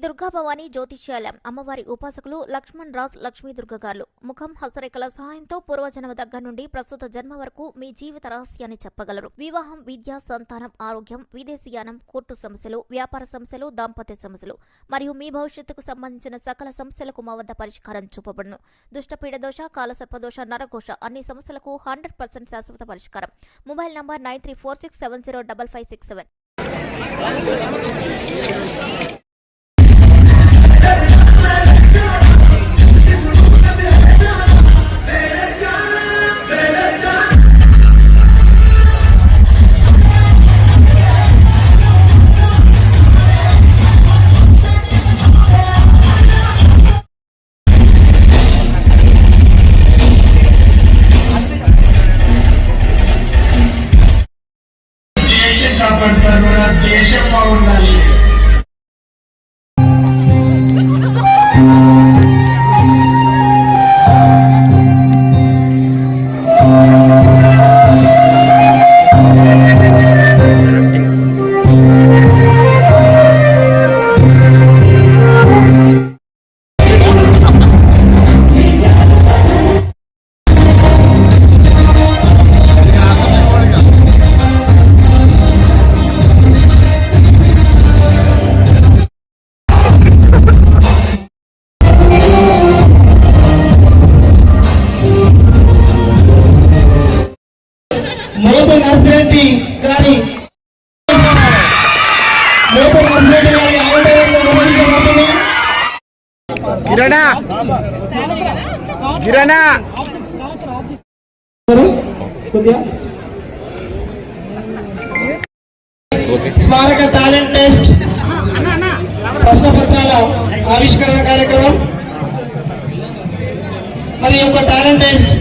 దుర్గా భవానీ జ్యోతిష్యాలయం అమ్మవారి ఉపాసకులు లక్ష్మణ్ రాజ్ లక్ష్మీ దుర్గ గారు ముఖం హస్తరేఖల సహాయంతో పూర్వజన్మ దగ్గర నుండి ప్రస్తుత జన్మ వరకు మీ జీవిత రహస్యాన్ని చెప్పగలరు. వివాహం, విద్య, సంతానం, ఆరోగ్యం, విదేశీయానం, కోర్టు సమస్యలు, వ్యాపార సమస్యలు, దాంపత్య సమస్యలు మరియు మీ భవిష్యత్తుకు సంబంధించిన సకల సమస్యలకు మా వద్ద పరిష్కారం చూపబడును. దుష్టపీడ దోష, కాలసర్పదోష, నరఘోష అన్ని సమస్యలకు 100% శాశ్వత పరిష్కారం. Mobile number 9346705567. దేశం బాగుండాలి. కిరణా స్మారక టాలెంట్ టెస్ట్ ప్రశ్నపత్రాల ఆవిష్కరణ కార్యక్రమం. మరి యొక్క టాలెంట్ టెస్ట్